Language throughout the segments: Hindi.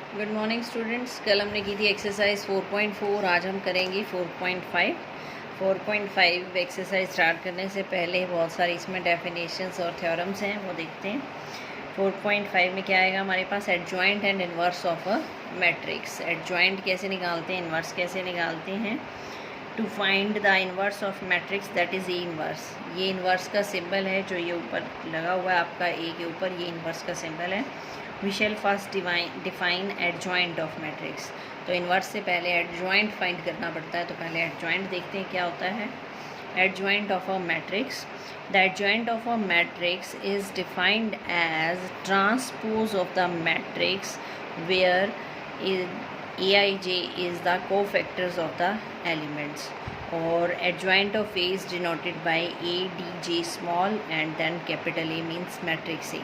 Good morning students. कल हमने की थी एक्सरसाइज 4.4, आज हम करेंगे 4.5। 4.5 एक्सरसाइज स्टार्ट करने से पहले बहुत सारी इसमें डेफिनेशंस और थ्योरम्स हैं, वो देखते हैं। 4.5 में क्या आएगा हमारे पास? Adjoint and inverse of a matrix. Adjoint कैसे निकालते हैं, इन्वर्स कैसे निकालते हैं। To find the inverse of matrix that is a inverse. ये इन्वर्स का सिंबल है जो ये ऊपर लगा हुआ है आपका ए के ऊपर, ये इन्वर्स का सिंबल है। We shall first define adjoint of matrix. तो इन्वर्स से पहले एडजॉइंट फाइंड करना पड़ता है, तो पहले एडजॉइंट देखते हैं क्या होता है। Adjoint of a matrix, the adjoint of a matrix is defined as transpose of the matrix where Aij is the cofactors of the elements, और adjoint of A is denoted by ADJ small and then capital A means matrix A।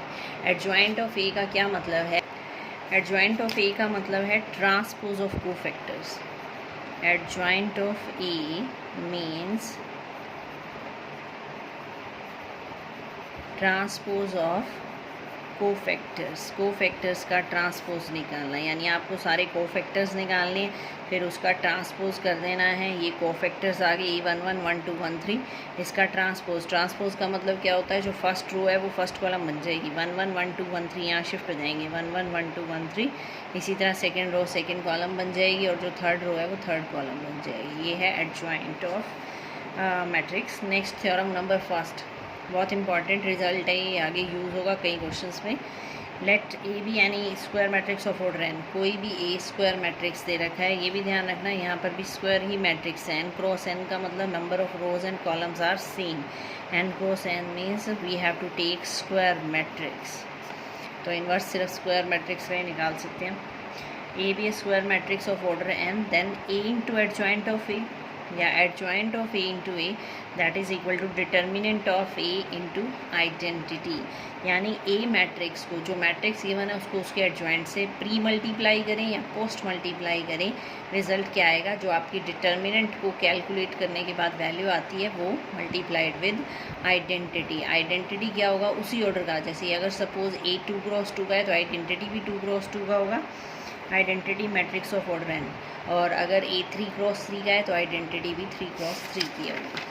adjoint of A का क्या मतलब है? adjoint of A का मतलब है transpose of cofactors। adjoint of A means transpose of cofactors का ट्रांसपोज निकालना है, यानी आपको सारे कोफैक्टर्स निकालने हैं, फिर उसका ट्रांसपोज कर देना है। ये कोफैक्टर्स आ गए E11, 12, 13, इसका ट्रांसपोज का मतलब क्या होता है? जो फर्स्ट रो है वो फर्स्ट कॉलम बन जाएगी, 11, 12, 13 यहाँ शिफ्ट हो जाएंगे, 11, 12, 13। इसी तरह सेकेंड रो सेकेंड कॉलम बन जाएगी और जो थर्ड रो है वो थर्ड कॉलम बन जाएगी। ये है adjoint of matrix. Next theorem number first, बहुत इंपॉर्टेंट रिजल्ट है ये, आगे यूज़ होगा कई क्वेश्चंस में। लेट ए बी यानी square matrix of order n, कोई भी ए स्क्वायर मैट्रिक्स दे रखा है, ये भी ध्यान रखना यहाँ पर भी स्क्वायर ही मैट्रिक्स है। एन क्रॉस एन का मतलब number of rows and columns are same. N cross n means we have to take square matrix. तो इन्वर्स सिर्फ स्क्वायर मैट्रिक्स का ही निकाल सकते हैं। A be square matrix of order n, then A into adjoint of A या adjoint of A into A, that is equal to determinant of A into identity. यानी ए मैट्रिक्स को, जो मैट्रिक्स गिवन है उसको उसके एडजॉइंट से प्री मल्टीप्लाई करें या पोस्ट मल्टीप्लाई करें, रिजल्ट क्या आएगा? जो आपकी डिटर्मिनेंट को कैलकुलेट करने के बाद वैल्यू आती है वो मल्टीप्लाइड विद आइडेंटिटी। आइडेंटिटी क्या होगा? उसी ऑर्डर का, जैसे अगर सपोज ए 2 क्रॉस 2 का है तो आइडेंटिटी भी 2 क्रॉस 2 का होगा, identity matrix of order n. और अगर ए 3 क्रॉस 3 का है तो आइडेंटिटी भी 3 क्रॉस 3 की होगी।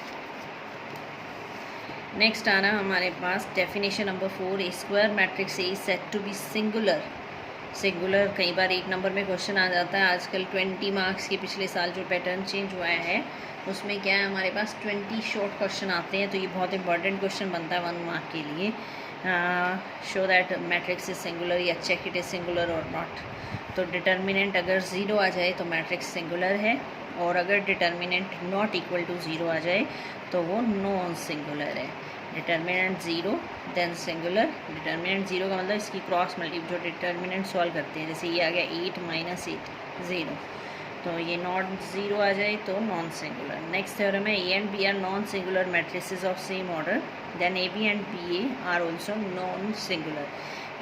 नेक्स्ट आना हमारे पास definition number 4, A square matrix A said to be singular. Singular कई बार एक नंबर में क्वेश्चन आ जाता है। आजकल 20 मार्क्स के पिछले साल जो पैटर्न चेंज हुआ है उसमें क्या है, हमारे पास 20 शॉर्ट क्वेश्चन आते हैं, तो ये बहुत इंपॉर्टेंट क्वेश्चन बनता है 1 मार्क के लिए। Show that matrix is singular या चेक इट इज सिंगुलर और नॉट। तो डिटर्मिनेंट अगर 0 आ जाए तो मैट्रिक्स सिंगुलर है, और अगर डिटर्मिनेंट नॉट इक्वल टू 0 आ जाए तो वो नॉन सिंगुलर है। Determinant 0 then singular. डिटर्मिनेंट 0 का मतलब इसकी क्रॉस मल्टीप्ल, जो डिटर्मिनेंट सॉल्व करते हैं, जैसे ये आ गया 8 माइनस 8 0, तो ये नॉट 0 आ जाए तो नॉन सिंगुलर। नेक्स्ट थ्योरम है, A and B are non singular matrices of same order, then A B and B A are also non singular.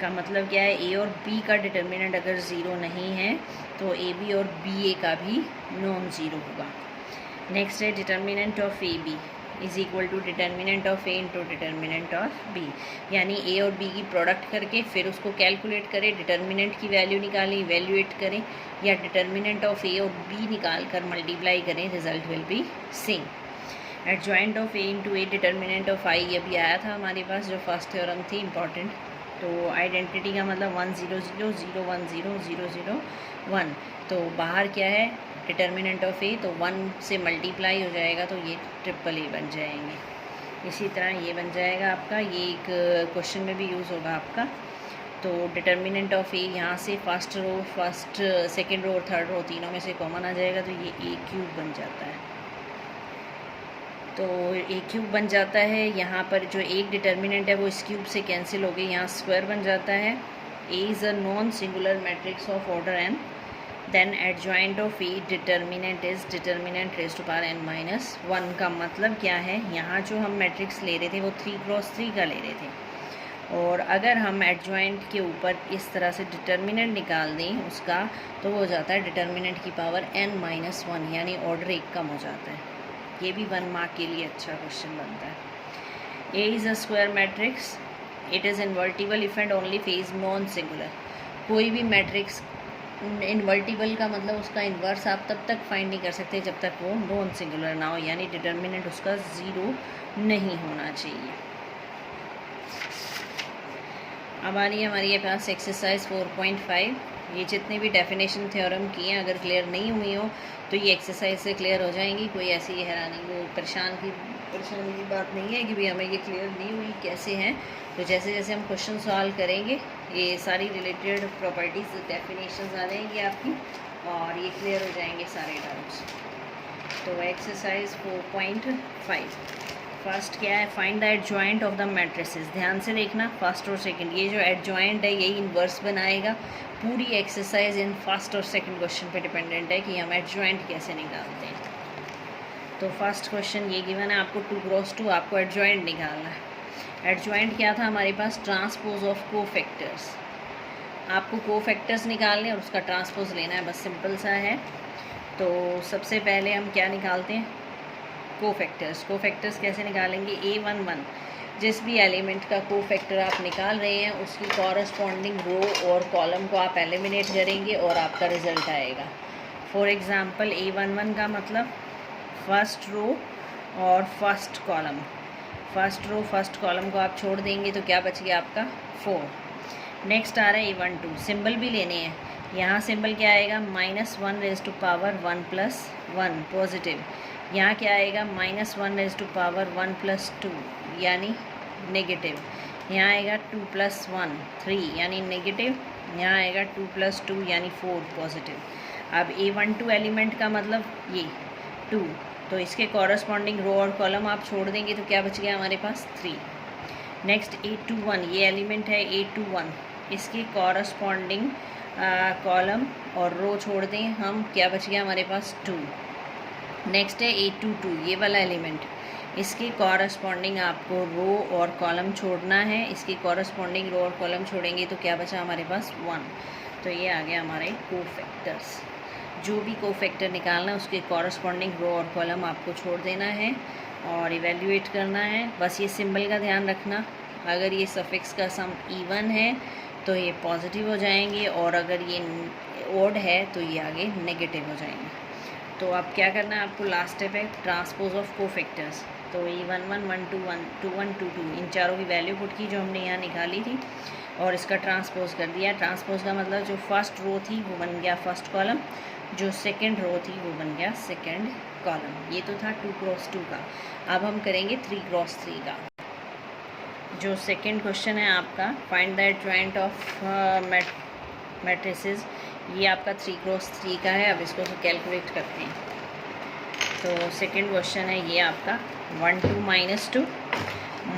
का मतलब क्या है? ए और बी का डिटर्मिनेंट अगर 0 नहीं है तो ए बी और बी ए का भी नॉन 0 होगा। नेक्स्ट है determinant of A B is equal to determinant of A into determinant of B, यानी ए और बी की प्रोडक्ट करके फिर उसको कैलकुलेट करें, डिटर्मिनेंट की वैल्यू निकालें, इवेल्यूएट करें, या डिटर्मिनेंट ऑफ ए और बी निकाल कर मल्टीप्लाई करें, result will be same. Adjoint of A into A, determinant of I अभी आया था हमारे पास जो फर्स्ट थ्योरम थी इंपॉर्टेंट। तो आइडेंटिटी का मतलब 1 0 0 0 1 0 0 0 1, तो बाहर क्या है? डिटर्मिनेंट ऑफ ए, तो 1 से मल्टीप्लाई हो जाएगा तो ये ट्रिपल ए बन जाएंगे। इसी तरह ये बन जाएगा आपका, ये एक क्वेश्चन में भी यूज़ होगा आपका। तो डिटर्मिनेंट ऑफ ए यहाँ से first row, first second row और थर्ड रो तीनों में से कॉमन आ जाएगा, तो ये ए क्यूब बन जाता है। तो ए क्यूब बन जाता है। यहाँ पर जो एक डिटर्मिनेंट है वो इस क्यूब से कैंसिल हो गई, यहाँ स्क्वायर बन जाता है। A is a non singular matrix of order n, then adjoint of A determinant is determinant raise to power n minus 1। का मतलब क्या है? यहाँ जो हम मैट्रिक्स ले रहे थे वो 3 क्रॉस 3 का ले रहे थे, और अगर हम एडजॉइंट के ऊपर इस तरह से डिटर्मिनेंट निकाल दें उसका, तो वो हो जाता है डिटर्मिनेंट की पावर n माइनस 1, यानी ऑर्डर 1 कम हो जाता है। ये भी 1 मार्क के लिए अच्छा क्वेश्चन बनता है। A is a square matrix, it is invertible if and only if A is non singular. कोई भी मैट्रिक्स इन्वर्टिबल का मतलब उसका इन्वर्स आप तब तक फाइंड नहीं कर सकते जब तक वो नॉन सिंगुलर ना हो, यानी डिटर्मिनेंट उसका 0 नहीं होना चाहिए। अब आ रही है हमारे पास एक्सरसाइज 4.5। ये जितने भी डेफिनेशन थ्योरम किए हैं अगर क्लियर नहीं हुई हो तो ये एक्सरसाइज से क्लियर हो जाएंगी। कोई ऐसी हैरानी वो परेशानी की बात नहीं है कि भाई हमें ये क्लियर नहीं हुई कैसे हैं। तो जैसे जैसे हम क्वेश्चन सॉल्व करेंगे ये सारी रिलेटेड प्रॉपर्टीज डेफिनेशन आ जाएंगी आपकी और ये क्लियर हो जाएंगे सारे डाउट्स। तो एक्सरसाइज 4.5 फर्स्ट क्या है, find the adjoint of the matrices. ध्यान से देखना फर्स्ट और सेकंड, ये जो एडजॉइंट है यही इन्वर्स बनाएगा। पूरी एक्सरसाइज इन फर्स्ट और सेकंड क्वेश्चन पे डिपेंडेंट है कि हम एडजॉइंट कैसे निकालते हैं। तो फर्स्ट क्वेश्चन ये गिवन है आपको 2x2, आपको एडजॉइंट निकालना है। एडजॉइंट क्या था हमारे पास, ट्रांसपोज ऑफ कोफैक्टर्स। आपको कोफैक्टर्स निकालने और उसका ट्रांसपोज लेना है, बस सिंपल सा है। तो सबसे पहले हम क्या निकालते हैं, कोफैक्टर्स। कोफैक्टर्स कैसे निकालेंगे, A11 जिस भी एलिमेंट का कोफैक्टर आप निकाल रहे हैं उसकी कॉरस्पॉन्डिंग रो और कॉलम को आप एलिमिनेट करेंगे और आपका रिजल्ट आएगा। फॉर एग्ज़ाम्पल A11 का मतलब फर्स्ट रो और first column. First row first column को आप छोड़ देंगे तो क्या बच गया आपका 4। नेक्स्ट आ रहा है A12, सिंबल भी लेने हैं। यहाँ सिंबल क्या आएगा, -1 + 1 पॉजिटिव। यहाँ क्या आएगा, -1 + 1 + 2 यानी नेगेटिव। यहाँ आएगा 2 + 1 3 यानी नेगेटिव। यहाँ आएगा 2 + 2 यानी 4 पॉजिटिव। अब A12 एलिमेंट का मतलब ये 2, तो इसके कॉरस्पॉन्डिंग रो और कॉलम आप छोड़ देंगे तो क्या बच गया हमारे पास 3। नेक्स्ट A21, ये एलिमेंट है A21, इसके कॉरस्पॉन्डिंग कॉलम और रो छोड़ दें हम, क्या बच गया हमारे पास 2। नेक्स्ट है A22, ये वाला एलिमेंट, इसके कॉरस्पॉन्डिंग आपको रो और कॉलम छोड़ना है। इसके कॉरस्पॉन्डिंग रो और कॉलम छोड़ेंगे तो क्या बचा हमारे पास 1। तो ये आ गया हमारे कोफैक्टर्स। जो भी कोफैक्टर निकालना है उसके कॉरस्पॉन्डिंग रो और कॉलम आपको छोड़ देना है और इवेल्युएट करना है। बस ये सिंबल का ध्यान रखना, अगर ये सफिक्स का सम इवन है तो ये पॉजिटिव हो जाएंगे और अगर ये ओड है तो ये आगे नेगेटिव हो जाएंगे। तो अब क्या करना है आपको, लास्ट स्टेप है ट्रांसपोज ऑफ कोफैक्टर्स। तो E11 121 21 22 इन चारों की वैल्यू पुट की जो हमने यहाँ निकाली थी और इसका ट्रांसपोज कर दिया। ट्रांसपोज का मतलब जो फर्स्ट रो थी वो बन गया फर्स्ट कॉलम, जो सेकंड रो थी वो बन गया सेकंड कॉलम। ये तो था 2x2 का। अब हम करेंगे 3x3 का। जो सेकंड क्वेश्चन है आपका, find the adjoint of matrices, ये आपका 3x3 का है। अब इसको कैलकुलेट करते हैं। तो सेकंड क्वेश्चन है ये आपका 1 2 -2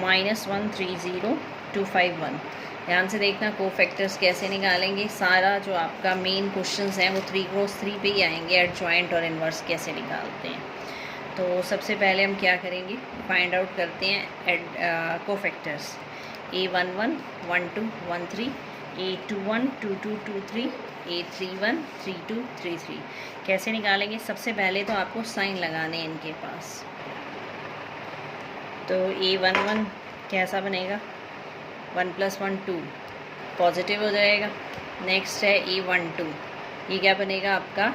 -1 3 0 2 5 1। ध्यान से देखना कोफैक्टर्स कैसे निकालेंगे। सारा जो आपका मेन क्वेश्चंस हैं वो 3x3 पे ही आएंगे, एडजॉइंट और इन्वर्स कैसे निकालते हैं। तो सबसे पहले हम क्या करेंगे, फाइंड आउट करते हैं कोफैक्टर्स। A11 1 2 1 3, A21 2 2 2 3, A31 3 2 3 3। कैसे निकालेंगे, सबसे पहले तो आपको साइन लगाने हैं इनके पास। तो A11 कैसा बनेगा, 1 + 1 2 पॉजिटिव हो जाएगा। नेक्स्ट है A12, ये क्या बनेगा आपका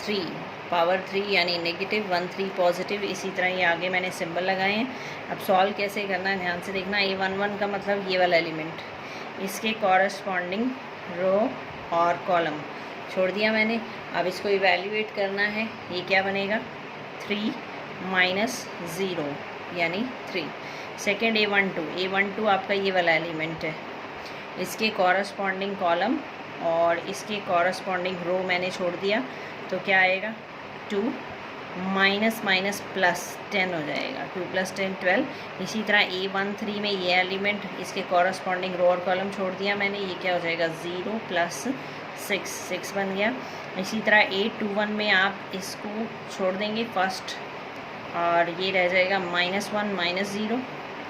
3 पावर 3 यानी नेगेटिव, 1 3 पॉजिटिव। इसी तरह ये आगे मैंने सिंबल लगाए हैं। अब सॉल्व कैसे करना है ध्यान से देखना। A11 का मतलब ये वाला एलिमेंट, इसके कॉरस्पॉन्डिंग रो और कॉलम छोड़ दिया मैंने। अब इसको इवैल्यूएट करना है, ये क्या बनेगा 3 - 0 यानी 3। सेकेंड A12 आपका ये वाला एलिमेंट है, इसके कॉरस्पॉन्डिंग कॉलम और इसके कॉरस्पॉन्डिंग रो मैंने छोड़ दिया तो क्या आएगा 2 -10 हो जाएगा, 2 + 10 12। इसी तरह A13 में ये एलिमेंट, इसके कॉरस्पॉन्डिंग रो और कॉलम छोड़ दिया मैंने, ये क्या हो जाएगा 0 + 6 बन गया। इसी तरह A21 में आप इसको छोड़ देंगे फर्स्ट और ये रह जाएगा -1 -0।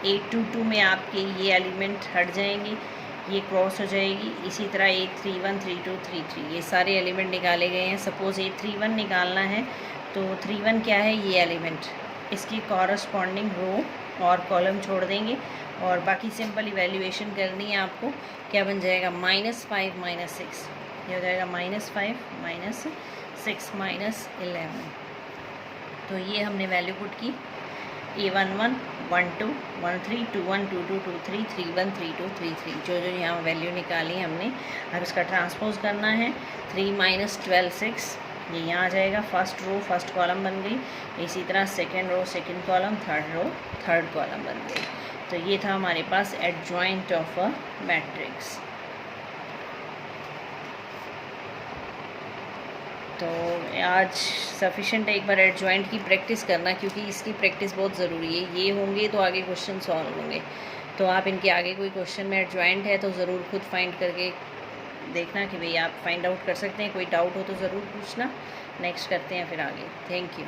A22 में आपके ये एलिमेंट हट जाएंगे, ये क्रॉस हो जाएगी। इसी तरह A31 32 33 ये सारे एलिमेंट निकाले गए हैं। सपोज़ A31 निकालना है तो 31 क्या है, ये एलिमेंट, इसकी कॉरस्पॉन्डिंग रो और कॉलम छोड़ देंगे और बाकी सिंपल इवैल्यूएशन करनी है आपको। क्या बन जाएगा -5 - 6 ये हो जाएगा -5 -6 -11। तो ये हमने वैल्यू पुट की A11 12 13 21 22 23 31 32 33, जो यहाँ वैल्यू निकाली हमने। अब इसका ट्रांसपोज करना है। 3 - 12 6, ये यहाँ आ जाएगा। फर्स्ट रो फर्स्ट कॉलम बन गई। इसी तरह second row second column, third row third column बन गई। तो ये था हमारे पास एडजॉइंट ऑफ अ मैट्रिक्स। तो आज सफिशेंट है एक बार एडजॉइंट की प्रैक्टिस करना, क्योंकि इसकी प्रैक्टिस बहुत ज़रूरी है। ये होंगे तो आगे क्वेश्चन सॉल्व होंगे। तो आप इनके आगे कोई क्वेश्चन में एडजॉइंट है तो ज़रूर खुद फाइंड करके देखना कि भाई आप फाइंड आउट कर सकते हैं। कोई डाउट हो तो ज़रूर पूछना। नेक्स्ट करते हैं फिर आगे। Thank you.